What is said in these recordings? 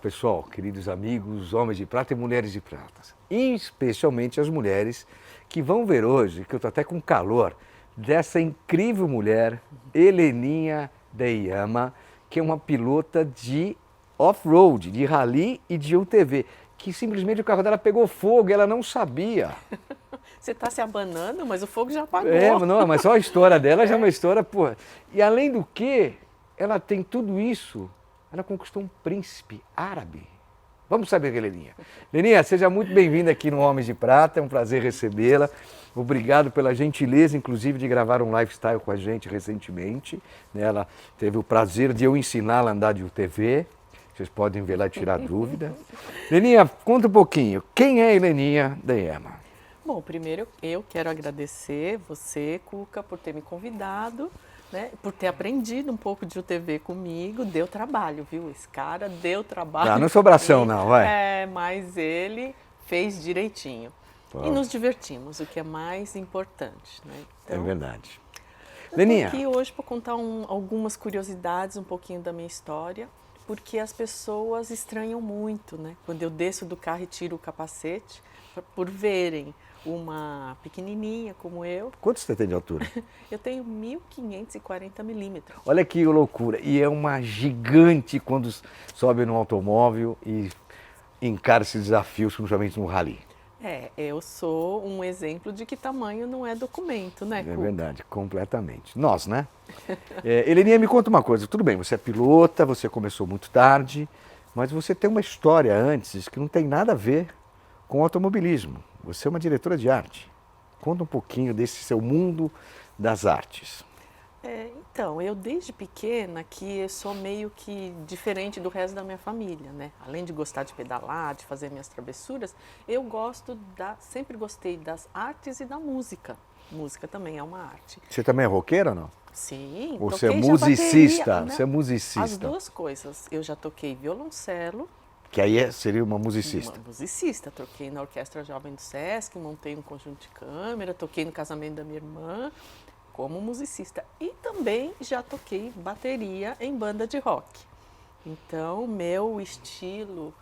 pessoal, queridos amigos, homens de prata e mulheres de prata, especialmente as mulheres que vão ver hoje, que eu estou até com calor, dessa incrível mulher, Heleninha Deyama, que é uma pilota de off-road, de rally e de UTV, que simplesmente o carro dela pegou fogo e ela não sabia. Você está se abanando, mas o fogo já apagou. Não, mas só a história dela já é uma história, pô. E além do que, ela tem tudo isso, ela conquistou um príncipe árabe. Vamos saber, Heleninha. Heleninha, seja muito bem-vinda aqui no Homens de Prata, é um prazer recebê-la. Obrigado pela gentileza, inclusive, de gravar um lifestyle com a gente recentemente. Ela teve o prazer de eu ensiná-la a andar de UTV. Vocês podem ver lá e tirar dúvida. Heleninha, conta um pouquinho. Quem é Heleninha Deyama? Bom, primeiro eu quero agradecer você, Cuca, por ter me convidado, né, por ter aprendido um pouco de UTV comigo. Deu trabalho, viu? Esse cara deu trabalho. Não sou bração, não, vai. Mas ele fez direitinho. Pô. E nos divertimos, o que é mais importante, né? Então, é verdade. Heleninha, eu tô aqui hoje para contar algumas curiosidades, um pouquinho da minha história, porque as pessoas estranham muito, né? Quando eu desço do carro e tiro o capacete, por verem uma pequenininha como eu. Quanto você tem de altura? Eu tenho 1.540 milímetros. Olha que loucura. E é uma gigante quando sobe no automóvel e encara esses desafios, principalmente no rally. Eu sou um exemplo de que tamanho não é documento, né, É Cuca? verdade, completamente. Nós, né? Heleninha, me conta uma coisa. Tudo bem, você é pilota, você começou muito tarde, mas você tem uma história antes que não tem nada a ver com automobilismo. Você é uma diretora de arte. Conta um pouquinho desse seu mundo das artes. Então, eu desde pequena que eu sou meio que diferente do resto da minha família, né? Além de gostar de pedalar, de fazer minhas travessuras, eu sempre gostei das artes e da música. Música também é uma arte. Você também é roqueira ou não? Sim. Ou você é musicista? Bateria, né? Você é musicista. As duas coisas. Eu já toquei violoncelo. Que aí seria uma musicista. Uma musicista. Toquei na Orquestra Jovem do Sesc, montei um conjunto de câmera, toquei no casamento da minha irmã como musicista. E também já toquei bateria em banda de rock. Então, meu estilo...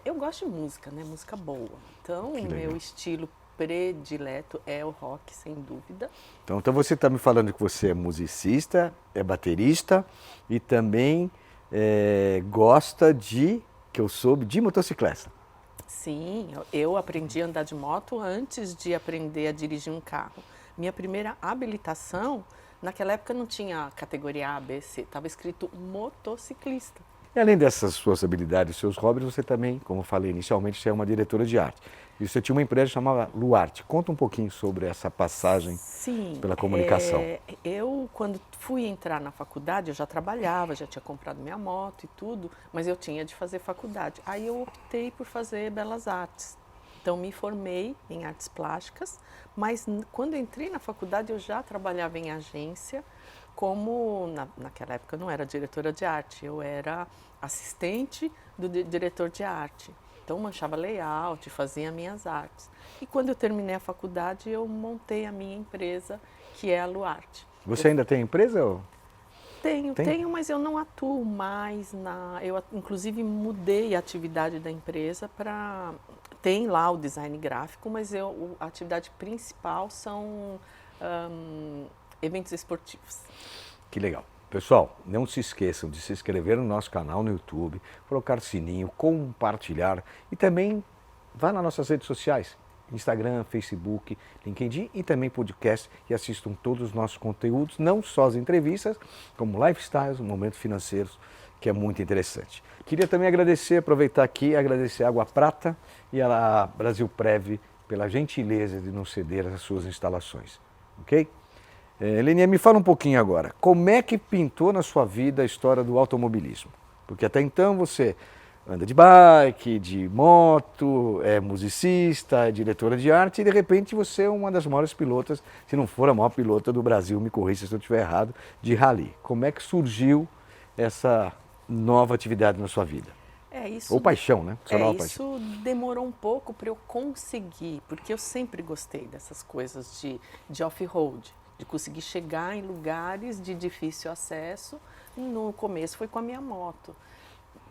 eu gosto de música, né? Música boa. Então, o meu estilo predileto é o rock, sem dúvida. Então você está me falando que você é musicista, é baterista e também gosta de... que eu soube, de motocicleta. Sim, eu aprendi a andar de moto antes de aprender a dirigir um carro. Minha primeira habilitação, naquela época não tinha categoria A, B, C, estava escrito motociclista. E além dessas suas habilidades, seus hobbies, você também, como eu falei inicialmente, você é uma diretora de arte. E você tinha uma empresa chamada Luarte. Conta um pouquinho sobre essa passagem pela comunicação. Eu, quando fui entrar na faculdade, eu já trabalhava, já tinha comprado minha moto e tudo, mas eu tinha de fazer faculdade. Aí eu optei por fazer Belas Artes. Então, me formei em artes plásticas, mas quando entrei na faculdade, eu já trabalhava em agência, naquela época eu não era diretora de arte, eu era assistente do diretor de arte. Então, manchava layout, fazia minhas artes. E quando eu terminei a faculdade, eu montei a minha empresa, que é a Luarte. Você ainda tem empresa? Ou? Tenho, mas eu não atuo mais Eu, inclusive, mudei a atividade da empresa para... Tem lá o design gráfico, mas a atividade principal são eventos esportivos. Que legal. Pessoal, não se esqueçam de se inscrever no nosso canal no YouTube, colocar sininho, compartilhar e também vá nas nossas redes sociais, Instagram, Facebook, LinkedIn e também podcast e assistam todos os nossos conteúdos, não só as entrevistas, como lifestyles, momentos financeiros, que é muito interessante. Queria também aproveitar aqui, agradecer a Água Prata e a Brasil Prev pela gentileza de nos ceder as suas instalações, ok? Heleninha, me fala um pouquinho agora, como é que pintou na sua vida a história do automobilismo? Porque até então você anda de bike, de moto, é musicista, é diretora de arte e de repente você é uma das maiores pilotas, se não for a maior pilota do Brasil, me corrija se eu estiver errado, de rally. Como é que surgiu essa nova atividade na sua vida? Ou paixão, né? Isso demorou um pouco para eu conseguir, porque eu sempre gostei dessas coisas de off-road, de conseguir chegar em lugares de difícil acesso. No começo foi com a minha moto.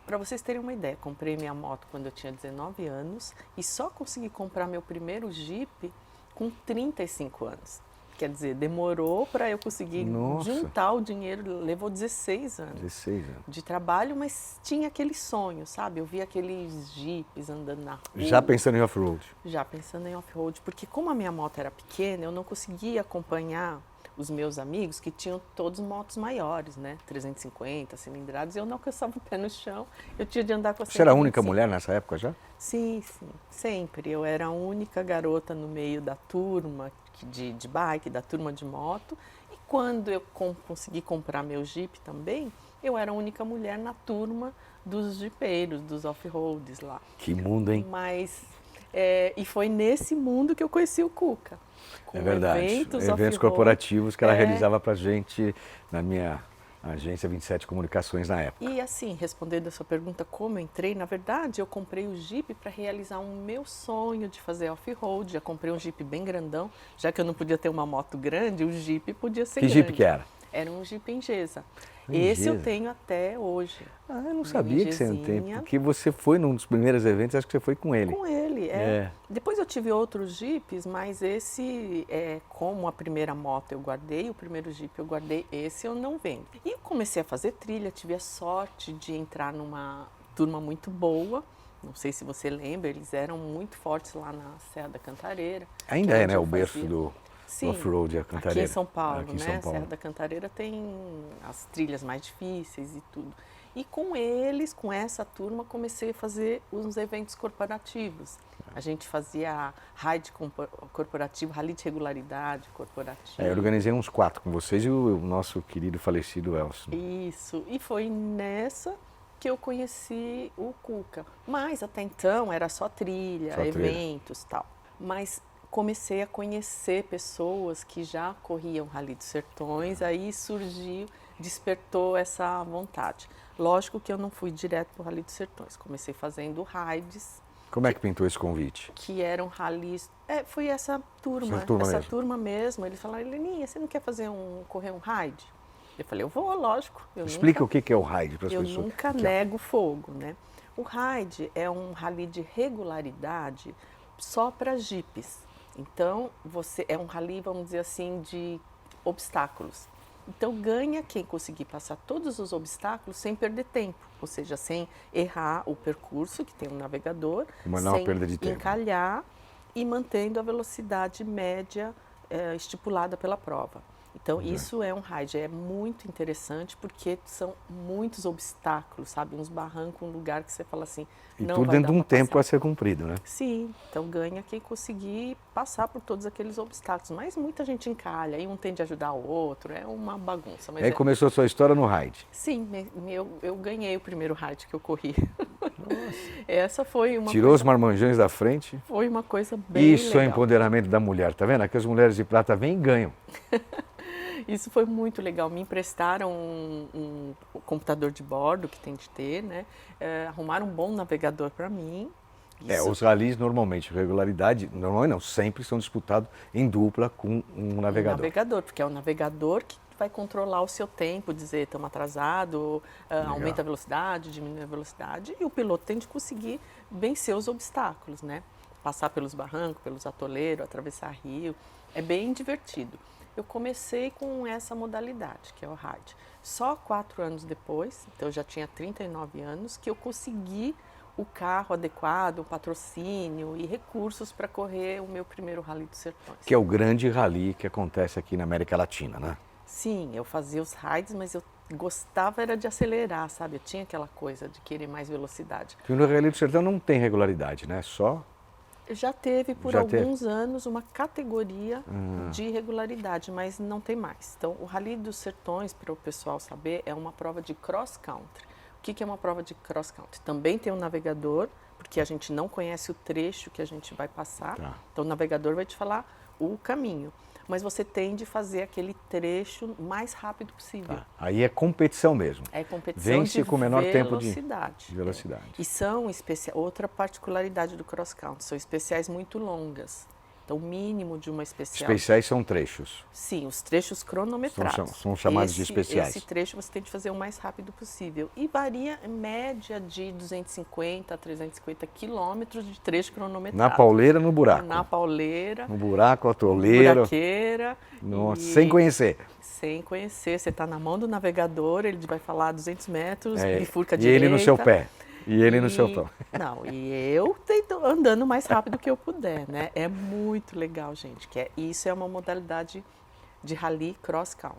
Para vocês terem uma ideia, comprei minha moto quando eu tinha 19 anos e só consegui comprar meu primeiro Jeep com 35 anos. Quer dizer, demorou para eu conseguir Nossa. juntar o dinheiro, levou 16 anos. 16 anos. De trabalho, mas tinha aquele sonho, sabe? Eu via aqueles Jeeps andando na rua. Já pensando em off-road? Já pensando em off-road, porque como a minha moto era pequena, eu não conseguia acompanhar os meus amigos que tinham todos motos maiores, né? 350 cilindradas, e eu não alcançava o pé no chão, eu tinha de andar com a 125. Você era a única mulher nessa época já? Sim, sim, sempre. Eu era a única garota no meio da turma de bike, da turma de moto, e quando eu consegui comprar meu Jeep também, eu era a única mulher na turma dos jeepeiros, dos off-roads lá. Que mundo, hein? Mas, e foi nesse mundo que eu conheci o Cuca. É verdade, eventos corporativos que ela realizava pra gente na minha agência 27 Comunicações na época. E assim, respondendo a sua pergunta, como eu entrei, na verdade eu comprei o Jeep para realizar um meu sonho de fazer off-road. Já comprei um Jeep bem grandão, já que eu não podia ter uma moto grande, o Jeep podia ser grande. Que Jeep que era? Era um Jeep Engesa. Engesa. Esse eu tenho até hoje. Ah, eu não sabia que você não tem, porque você foi num dos primeiros eventos, acho que você foi com ele. Com ele, Depois eu tive outros Jeeps, mas esse, como a primeira moto eu guardei, o primeiro Jeep eu guardei, esse eu não vendo. E eu comecei a fazer trilha, tive a sorte de entrar numa turma muito boa. Não sei se você lembra, eles eram muito fortes lá na Serra da Cantareira. Ainda é, né, o berço do Sim, off-road, a Cantareira. aqui em São Paulo, aqui em né? São Paulo. Serra da Cantareira tem as trilhas mais difíceis e tudo. E com eles, com essa turma, comecei a fazer uns eventos corporativos. A gente fazia ride corporativo, rally de regularidade corporativa. Eu organizei uns 4 com vocês e o nosso querido falecido Elcio. Isso, e foi nessa que eu conheci o Cuca. Mas até então era só trilha, eventos e tal. Mas comecei a conhecer pessoas que já corriam Rally dos Sertões, aí surgiu, despertou essa vontade. Lógico que eu não fui direto para o Rally dos Sertões, comecei fazendo rides. Como é que pintou esse convite? Que eram rallies, foi essa turma mesmo. Eles falaram, Heleninha, você não quer correr um ride? Eu falei, eu vou, lógico. Explica o que é o ride para as pessoas. Eu nunca nego fogo, né? O ride é um rally de regularidade só para jipes. Então, é um rally, vamos dizer assim, de obstáculos. Então, ganha quem conseguir passar todos os obstáculos sem perder tempo, ou seja, sem errar o percurso, que tem um navegador, sem perda de tempo. encalhar e mantendo a velocidade média estipulada pela prova. Então, isso é um ride, é muito interessante porque são muitos obstáculos, sabe? Uns barrancos, um lugar que você fala assim, e não tudo vai dentro dar de um pra tempo passar. a ser cumprido, né? Sim, então ganha quem conseguir passar por todos aqueles obstáculos. Mas muita gente encalha, e um tem de ajudar o outro, é uma bagunça. Mas aí começou a sua história no ride. Sim, eu ganhei o primeiro ride que eu corri. Essa foi uma Tirou os marmanjões da frente. Foi uma coisa bem Isso legal. é empoderamento da mulher, tá vendo? Aqui as mulheres de prata vêm e ganham. Isso foi muito legal. Me emprestaram um computador de bordo, que tem de ter, né? Arrumaram um bom navegador para mim. Os ralis normalmente, normalmente não, sempre são disputados em dupla com um navegador. Um navegador, porque é o navegador que vai controlar o seu tempo, dizer estamos atrasados, aumenta a velocidade, diminui a velocidade, e o piloto tem de conseguir vencer os obstáculos, né? Passar pelos barrancos, pelos atoleiros, atravessar rio. É bem divertido. Eu comecei com essa modalidade, que é o ride. Só 4 anos depois, então eu já tinha 39 anos, que eu consegui o carro adequado, o patrocínio e recursos para correr o meu primeiro Rally dos Sertões. Que é o grande rally que acontece aqui na América Latina, né? Sim, eu fazia os rides, mas eu gostava era de acelerar, sabe? Eu tinha aquela coisa de querer mais velocidade. Porque no Rally do Sertão não tem regularidade, né? Só... Já teve por alguns anos uma categoria de regularidade, mas não tem mais. Então, o Rally dos Sertões, para o pessoal saber, é uma prova de cross-country. O que é uma prova de cross-country? Também tem um navegador, porque a gente não conhece o trecho que a gente vai passar. Tá. Então, o navegador vai te falar o caminho. Mas você tem de fazer aquele trecho mais rápido possível. Tá. Aí é competição mesmo. É competição Vence de com o menor tempo de velocidade. E são outra particularidade do cross-country, são especiais muito longas. Então, o mínimo de uma especial. Especiais são trechos. Sim, os trechos cronometrados. São chamados de especiais. Esse trecho você tem que fazer o mais rápido possível. E varia em média de 250 a 350 quilômetros de trecho cronometrado. Na pauleira, no buraco. Na pauleira. No buraco, atoleiro. Buraqueira. Nossa, sem conhecer. Sem conhecer. Você está na mão do navegador, ele vai falar 200 metros, bifurca e direita. ele no seu pé. E ele no seu pé. Não, e eu andando o mais rápido que eu puder, né? É muito legal, gente. Isso é uma modalidade de rally cross country.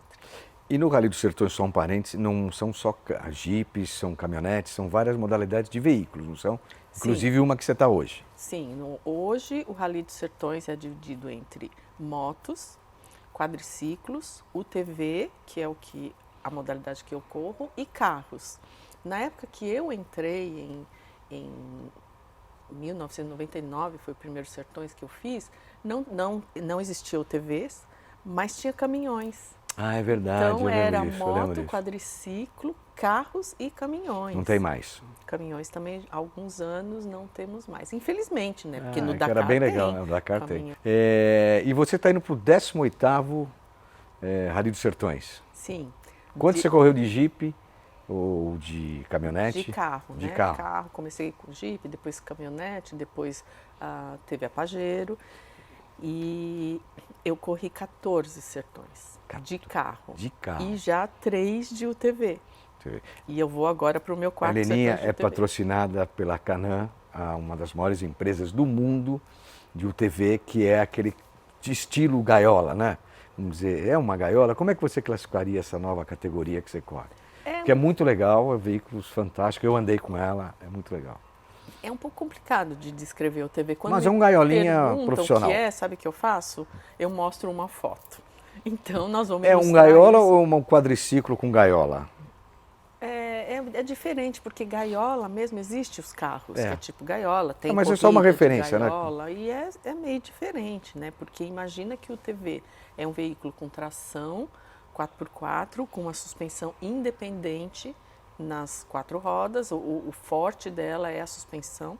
E no Rally dos Sertões, só um parênteses, não são só jipes, são caminhonetes, são várias modalidades de veículos, não são? Inclusive Sim. Uma que você está hoje. Sim, hoje o Rally dos Sertões é dividido entre motos, quadriciclos, UTV, que é a modalidade que eu corro, e carros. Na época que eu entrei em 1999, foi o primeiro Sertões que eu fiz, não existia UTVs, mas tinha caminhões. Ah, é verdade, então era disso, moto, quadriciclo, carros e caminhões. Não tem mais. Caminhões também, há alguns anos não temos mais. Infelizmente, né? Porque no Dakar era bem legal, né? O Dakar tem. E você está indo para o 18º Rally dos Sertões. Sim. Quanto você correu de jipe? Ou de caminhonete? De carro, de né? Carro. Comecei com jipe, depois caminhonete, depois teve a Pajero. E eu corri 14 sertões de carro. De carro. E já 3 de UTV. E eu vou agora para o meu quarto sertão de Heleninha é UTV. patrocinada pela Canam, uma das maiores empresas do mundo de UTV, que é aquele de estilo gaiola, né? Vamos dizer, é uma gaiola. Como é que você classificaria essa nova categoria que você corre? Porque é muito legal, é veículos fantásticos, eu andei com ela, é muito legal. É um pouco complicado de descrever o UTV. Quando Mas é um gaiolinha profissional. O que sabe o que eu faço? Eu mostro uma foto. Então nós vamos É um gaiola ou um quadriciclo com gaiola? É diferente, porque gaiola mesmo existe os carros, que é tipo gaiola, tem mas é só uma referência, gaiola, né? E é meio diferente, né? Porque imagina que o UTV é um veículo com tração 4x4, com uma suspensão independente nas 4 rodas, o forte dela é a suspensão.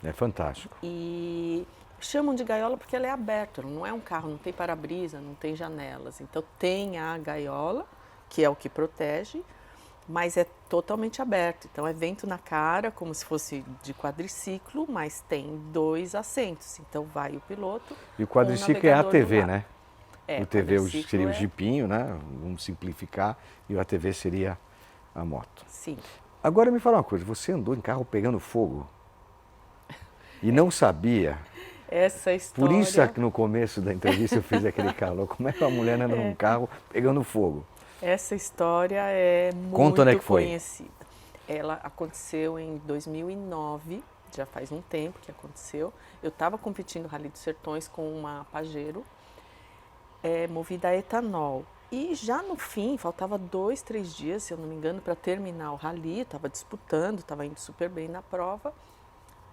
É fantástico. E chamam de gaiola porque ela é aberta, não é um carro, não tem para-brisa, não tem janelas. Então tem a gaiola, que é o que protege, mas é totalmente aberto. Então é vento na cara, como se fosse de quadriciclo, mas tem 2 assentos. Então vai o piloto. E o quadriciclo é a ATV, né? O TV seria o jipinho, né? Vamos simplificar, e o ATV seria a moto. Sim. Agora me fala uma coisa, você andou em carro pegando fogo e não sabia? Essa história... Por isso é que no começo da entrevista eu fiz aquele calor. Como é que uma mulher anda num carro pegando fogo? Essa história é muito Conta onde é que foi. Conhecida. Ela aconteceu em 2009, já faz um tempo que aconteceu. Eu estava competindo no Rally dos Sertões com uma Pajero, movida a etanol. E já no fim, faltava 2, 3 dias, se eu não me engano, para terminar o rally, estava disputando, estava indo super bem na prova,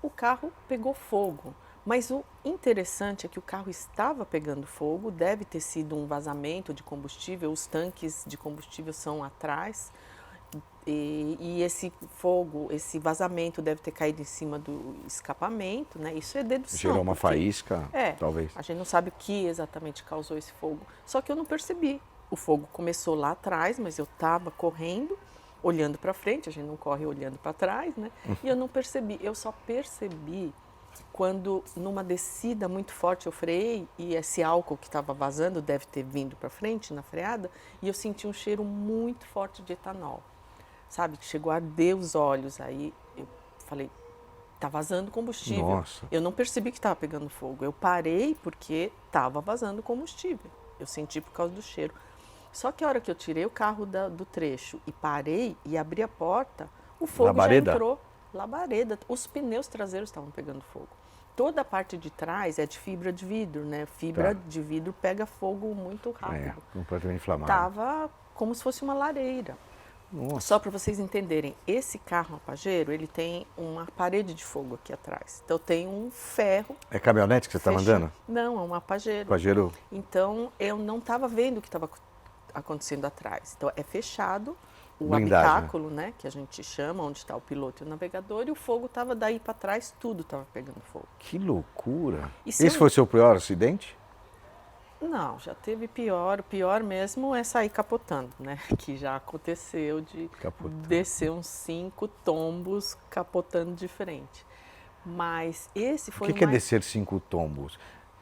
o carro pegou fogo. Mas o interessante é que o carro estava pegando fogo, deve ter sido um vazamento de combustível, os tanques de combustível são atrás, e esse fogo, esse vazamento deve ter caído em cima do escapamento, né? Isso é dedução. Gerou uma faísca, talvez. A gente não sabe o que exatamente causou esse fogo, só que eu não percebi. O fogo começou lá atrás, mas eu estava correndo, olhando para frente, a gente não corre olhando para trás, né? E eu não percebi, eu só percebi quando numa descida muito forte eu freiei e esse álcool que estava vazando deve ter vindo para frente na freada e eu senti um cheiro muito forte de etanol, sabe? Que chegou a arder os olhos, aí eu falei, tá vazando combustível. Nossa. Eu não percebi que estava pegando fogo, eu parei porque estava vazando combustível, eu senti por causa do cheiro. Só que a hora que eu tirei o carro do trecho e parei e abri a porta, o fogo já entrou. Labareda. Os pneus traseiros estavam pegando fogo. Toda a parte de trás é de fibra de vidro, né? Fibra de vidro pega fogo muito rápido. Completamente inflamável. Tava como se fosse uma lareira. Nossa. Só para vocês entenderem, esse carro, a Pajero, ele tem uma parede de fogo aqui atrás. Então tem um ferro. É caminhonete que você está mandando? Não, é uma Pajero. Pajero. Então eu não estava vendo o que estava acontecendo atrás. Então é fechado, o Blindagem, habitáculo, né, que a gente chama, onde está o piloto e o navegador, e o fogo estava daí para trás, tudo estava pegando fogo. Que loucura. E se Esse eu- foi o seu pior acidente? Não, já teve pior. O pior mesmo é sair capotando, né? Que já aconteceu de Capotando. descer uns 5 tombos capotando de frente. Mas esse O foi que é mais... descer 5 tombos?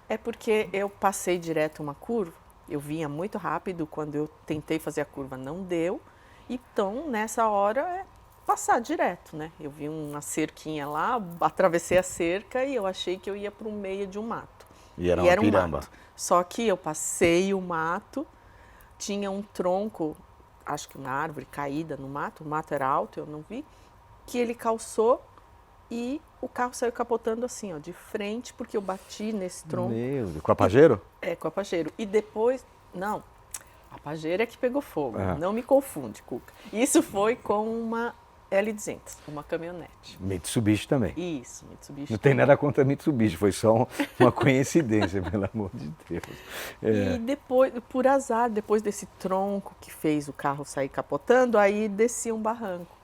É porque eu passei direto uma curva, eu vinha muito rápido, quando eu tentei fazer a curva não deu, então nessa hora é passar direto, né? Eu vi uma cerquinha lá, atravessei a cerca e eu achei que eu ia para o meio de um mato. E era E uma era um piramba. mato. Só que eu passei o mato, tinha um tronco, acho que uma árvore caída no mato, o mato era alto, eu não vi, que ele calçou e o carro saiu capotando assim, ó, de frente, porque eu bati nesse tronco. Meu Deus. Com a Pajero? É, com a Pajero. E depois, não, a Pajero é que pegou fogo, Ah. não me confunde, Cuca. Isso foi com uma L200, uma caminhonete. Mitsubishi também. Isso, Mitsubishi. Não tem nada contra Mitsubishi, foi só uma coincidência, pelo amor de Deus. É. E depois, por azar, depois desse tronco que fez o carro sair capotando, aí desci um barranco.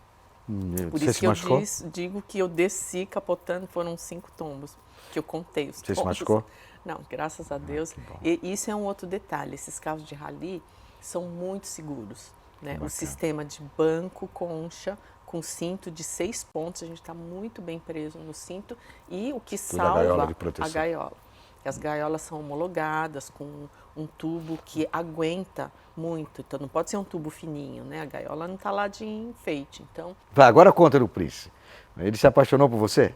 Meu, Por você isso se que eu machucou? digo que eu desci capotando, foram 5 tombos, que eu contei os Você se tombos. machucou? Não, graças a Deus. que bom. E isso é um outro detalhe, esses carros de rally são muito seguros, né? Bacana. O sistema de banco, concha, com cinto de 6 pontos, a gente está muito bem preso no cinto, e o que Toda a salva gaiola de proteção. a gaiola. As gaiolas são homologadas com um tubo que aguenta muito, então não pode ser um tubo fininho, né? A gaiola não está lá de enfeite, então... Vai, agora conta do Prince. Ele se apaixonou por você?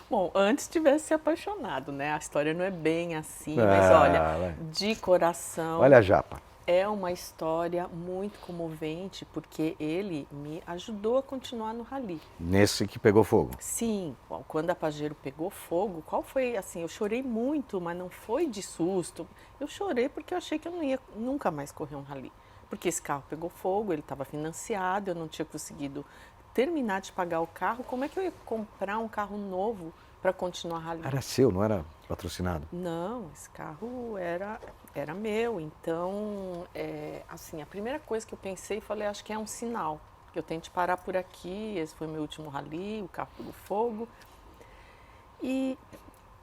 Bom, antes tivesse se apaixonado, né? A história não é bem assim, mas Ah, olha, vai. de coração, Olha a japa. é uma história muito comovente, porque ele me ajudou a continuar no rally. Nesse que pegou fogo. Sim, bom, quando a Pajero pegou fogo, qual foi assim? Eu chorei muito, mas não foi de susto. Eu chorei porque eu achei que eu não ia nunca mais correr um rally. Porque esse carro pegou fogo, ele estava financiado, eu não tinha conseguido terminar de pagar o carro. Como é que eu ia comprar um carro novo para continuar rally? Era seu, não era patrocinado? Não, esse carro era meu. Então, assim, a primeira coisa que eu pensei, falei, acho que é um sinal. Que eu tenho que parar por aqui, esse foi meu último rally, o carro pegou fogo. E,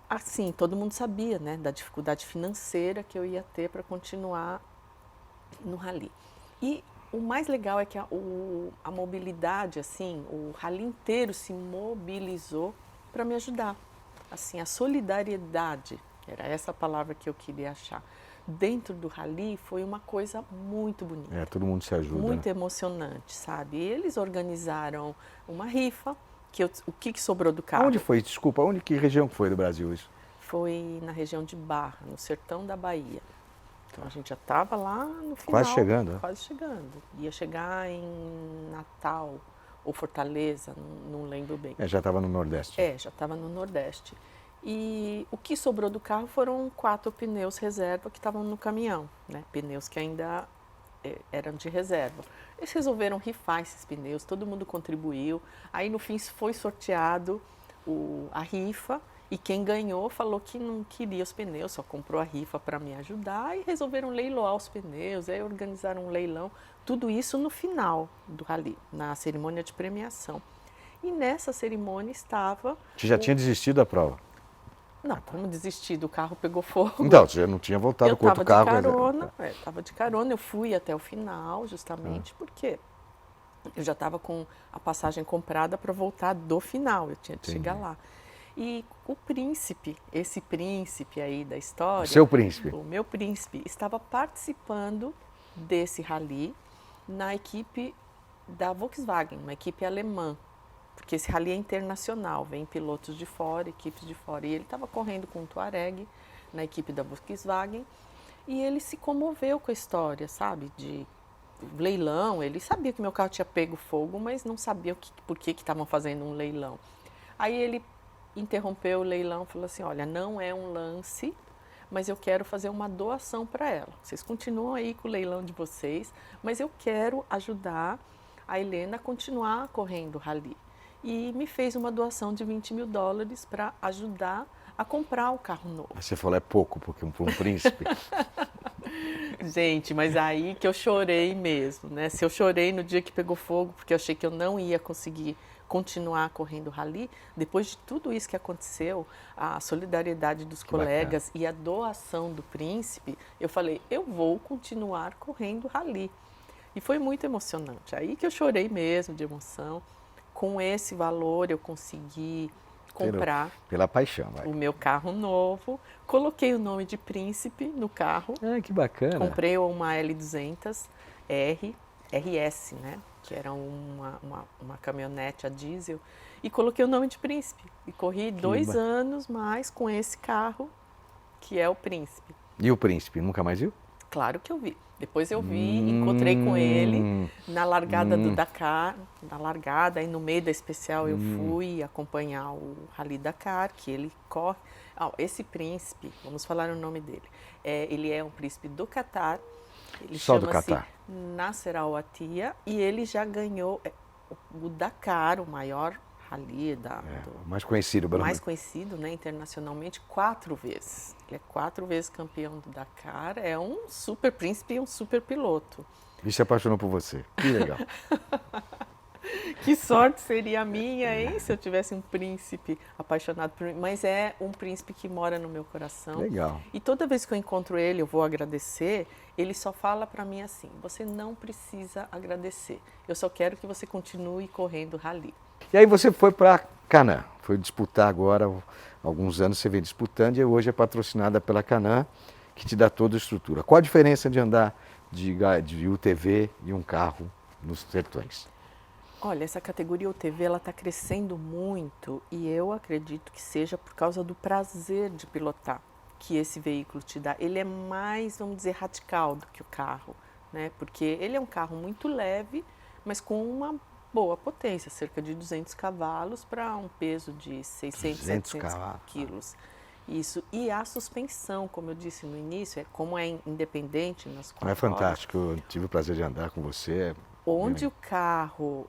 assim, todo mundo sabia, né, da dificuldade financeira que eu ia ter para continuar no rally. E o mais legal é que a mobilidade, assim, o rally inteiro se mobilizou para me ajudar. Assim, a solidariedade, era essa a palavra que eu queria achar. Dentro do rally foi uma coisa muito bonita. É, todo mundo se ajuda. Muito né? emocionante, sabe? E eles organizaram uma rifa, o que sobrou do carro? Onde foi? Desculpa, que região que foi do Brasil isso? Foi na região de Barra, no sertão da Bahia. Então a gente já estava lá no final. Quase chegando, né? Quase chegando. Ia chegar em Natal ou Fortaleza, não lembro bem. É, já estava no Nordeste. Já estava no Nordeste. E o que sobrou do carro foram 4 pneus reserva que estavam no caminhão, né? Pneus que ainda eram de reserva. Eles resolveram rifar esses pneus, todo mundo contribuiu. Aí no fim foi sorteado a rifa e quem ganhou falou que não queria os pneus, só comprou a rifa para me ajudar e resolveram leiloar os pneus, aí organizaram um leilão. Tudo isso no final do rally, na cerimônia de premiação. E nessa cerimônia estava... Você já tinha desistido da prova? Não, como desistir? O carro pegou fogo. Então, você já não tinha voltado Eu com outro carro. estava de carona, estava de carona, eu fui até o final, justamente porque eu já estava com a passagem comprada para voltar do final, eu tinha de chegar lá. E o príncipe, esse príncipe aí da história... Seu príncipe. O meu príncipe estava participando desse rally na equipe da Volkswagen, uma equipe alemã. Porque esse rally é internacional, vem pilotos de fora, equipes de fora. E ele estava correndo com o Touareg na equipe da Volkswagen e ele se comoveu com a história, sabe, de leilão. Ele sabia que meu carro tinha pego fogo, mas não sabia por que estavam fazendo um leilão. Aí ele interrompeu o leilão e falou assim, olha, não é um lance, mas eu quero fazer uma doação para ela. Vocês continuam aí com o leilão de vocês, mas eu quero ajudar a Helena a continuar correndo rally. E me fez uma doação de $20 mil para ajudar a comprar o carro novo. Você falou, é pouco, porque para um príncipe. Gente, mas aí que eu chorei mesmo, né? Se eu chorei no dia que pegou fogo, porque eu achei que eu não ia conseguir continuar correndo rally, depois de tudo isso que aconteceu, a solidariedade dos colegas e a doação do Príncipe, eu falei, eu vou continuar correndo rally. E foi muito emocionante. Aí que eu chorei mesmo de emoção. Com esse valor eu consegui comprar pela paixão, vai. o meu carro novo, coloquei o nome de Príncipe no carro. Ah, que bacana. Comprei uma L200R, RS, né? Que era uma caminhonete a diesel, e coloquei o nome de Príncipe. E corri 2 anos mais com esse carro, que é o Príncipe. E o Príncipe, nunca mais viu? Claro que eu vi. Depois eu vi, encontrei com ele na largada do Dakar, na largada, aí no meio da especial eu fui acompanhar o Rally Dakar, que ele corre. Esse príncipe, vamos falar o nome dele, ele é um príncipe do Catar, ele Só do chama-se Catar. Nasser Al Attiyah, e ele já ganhou o Dakar, o maior rally O mais conhecido, mais conhecido, né, internacionalmente, 4 vezes. Ele é 4 vezes campeão do Dakar, é um super príncipe e um super piloto. E se apaixonou por você. Que legal. Que sorte seria a minha, hein, se eu tivesse um príncipe apaixonado por mim. Mas é um príncipe que mora no meu coração. Legal. E toda vez que eu encontro ele, eu vou agradecer, ele só fala para mim assim, você não precisa agradecer, eu só quero que você continue correndo rally. E aí você foi para Canam, foi disputar agora, alguns anos você vem disputando e hoje é patrocinada pela Canam, que te dá toda a estrutura. Qual a diferença de andar de UTV e um carro nos sertões? Olha, essa categoria UTV ela está crescendo muito e eu acredito que seja por causa do prazer de pilotar que esse veículo te dá. Ele é mais, vamos dizer, radical do que o carro, né? Porque ele é um carro muito leve, mas com uma boa potência, cerca de 200 cavalos para um peso de 600, 700 quilos. Isso. E a suspensão, como eu disse no início, como é independente nas 4 É fantástico, eu tive o prazer de andar com você. Onde o carro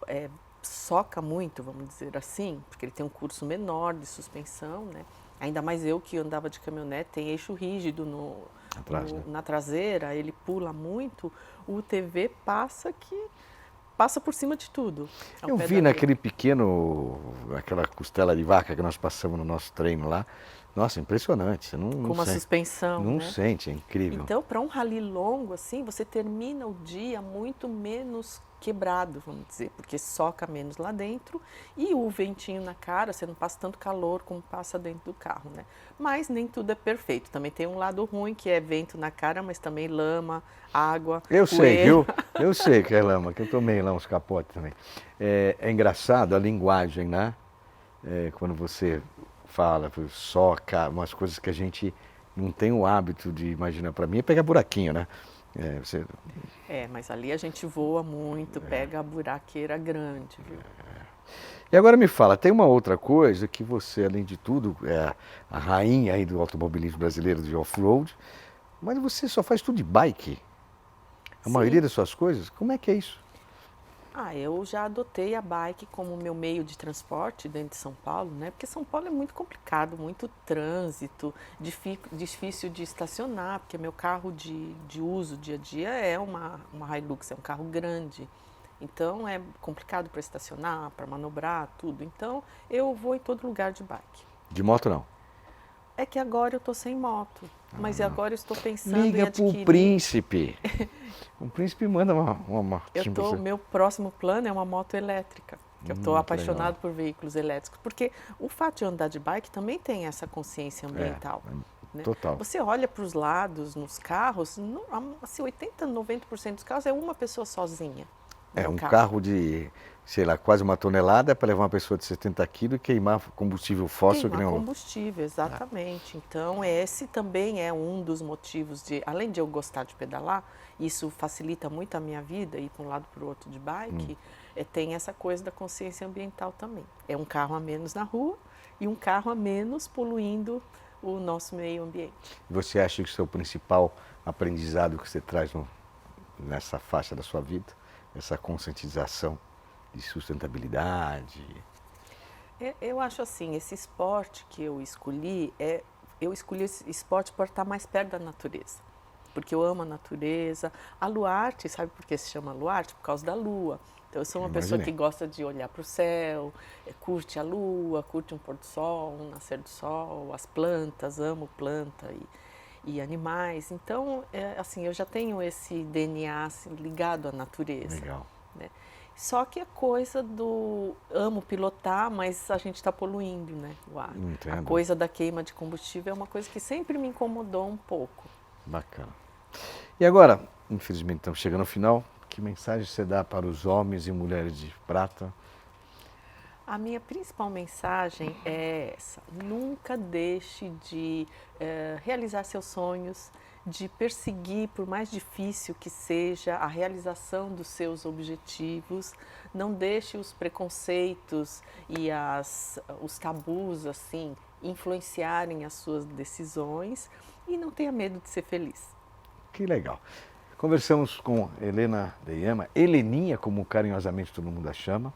soca muito, vamos dizer assim, porque ele tem um curso menor de suspensão, né? Ainda mais eu que andava de caminhonete, tem eixo rígido na traseira, ele pula muito, o UTV passa por cima de tudo. Eu vi naquele aquela costela de vaca que nós passamos no nosso treino lá. Nossa, impressionante. Você com uma suspensão, não né? Sente, é incrível. Então, para um rally longo assim, você termina o dia muito menos quebrado, vamos dizer, porque soca menos lá dentro e o ventinho na cara, você não passa tanto calor como passa dentro do carro, né? Mas nem tudo é perfeito. Também tem um lado ruim, que é vento na cara, mas também lama, água, Eu poeira. sei, viu? Eu sei que é lama, que eu tomei lá uns capotes também. É engraçado a linguagem, né? Quando você fala, soca, umas coisas que a gente não tem o hábito de imaginar. Para mim é pegar buraquinho, né? Mas ali a gente voa muito, pega a buraqueira grande, viu? E agora me fala, tem uma outra coisa que você, além de tudo, é a rainha aí do automobilismo brasileiro de off-road, mas você só faz tudo de bike. A maioria das suas coisas, como é que é isso? Eu já adotei a bike como meu meio de transporte dentro de São Paulo, né? Porque São Paulo é muito complicado, muito trânsito, difícil de estacionar, porque meu carro de uso dia a dia é uma Hilux, é um carro grande. Então é complicado para estacionar, para manobrar, tudo. Então eu vou em todo lugar de bike. De moto não? É que agora eu estou sem moto, mas agora eu estou pensando em adquirir. Liga pro Príncipe. O Príncipe manda uma Meu próximo plano é uma moto elétrica. Que eu estou apaixonado por veículos elétricos. Porque o fato de andar de bike também tem essa consciência ambiental. Né? Total. Você olha para os lados nos carros, assim, 80%, 90% dos carros é uma pessoa sozinha. Um carro de, sei lá, quase 1 tonelada para levar uma pessoa de 70 quilos e queimar combustível fóssil. Queimar combustível, exatamente. Então, esse também é um dos motivos além de eu gostar de pedalar, isso facilita muito a minha vida, ir para um lado para o outro de bike, tem essa coisa da consciência ambiental também. É um carro a menos na rua e um carro a menos poluindo o nosso meio ambiente. Você acha que o seu principal aprendizado que você traz nessa faixa da sua vida, essa conscientização de sustentabilidade? Eu acho assim, esse esporte que eu escolhi esse esporte por estar mais perto da natureza. porque eu amo a natureza. A Luarte, sabe por que se chama Luarte? Por causa da lua. Então, eu sou uma pessoa que gosta de olhar para o céu, curte a lua, curte um pôr do sol, um nascer do sol, as plantas, amo planta e animais. Então, assim, eu já tenho esse DNA assim, ligado à natureza. Legal. Né? Só que a coisa do... Amo pilotar, mas a gente está poluindo, né, o ar. Entendo. A coisa da queima de combustível é uma coisa que sempre me incomodou um pouco. Bacana. E agora, infelizmente estamos chegando ao final, que mensagem você dá para os homens e mulheres de prata? A minha principal mensagem é essa: nunca deixe de realizar seus sonhos, de perseguir, por mais difícil que seja, a realização dos seus objetivos. Não deixe os preconceitos e os tabus assim influenciarem as suas decisões e não tenha medo de ser feliz. Que legal. Conversamos com Helena Deyama, Heleninha, como carinhosamente todo mundo a chama.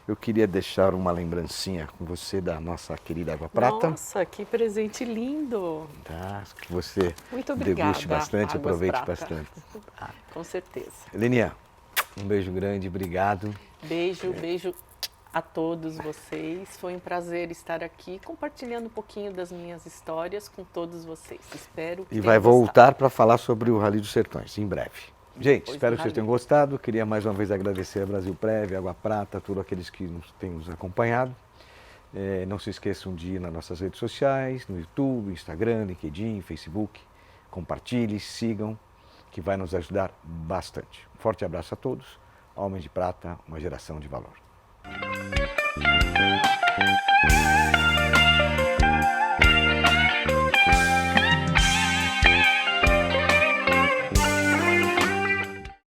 Eu queria deixar uma lembrancinha com você da nossa querida Água Prata. Nossa, que presente lindo! Tá, que você Muito obrigada, deguste bastante, Águas aproveite Prata. bastante. Ah. Com certeza. Heleninha, um beijo grande, obrigado. Beijo, beijo a todos vocês. Foi um prazer estar aqui compartilhando um pouquinho das minhas histórias com todos vocês. Espero que E vai tenham gostado. voltar para falar sobre o Rally dos Sertões, em breve. Gente, Depois espero do que vocês Rally. tenham gostado. Queria mais uma vez agradecer a Brasil Prev, Água Prata, todos aqueles que têm nos acompanhado. Não se esqueçam de ir nas nossas redes sociais, no YouTube, Instagram, LinkedIn, Facebook. Compartilhem, sigam, que vai nos ajudar bastante. Um forte abraço a todos. Homens de Prata, uma geração de valor.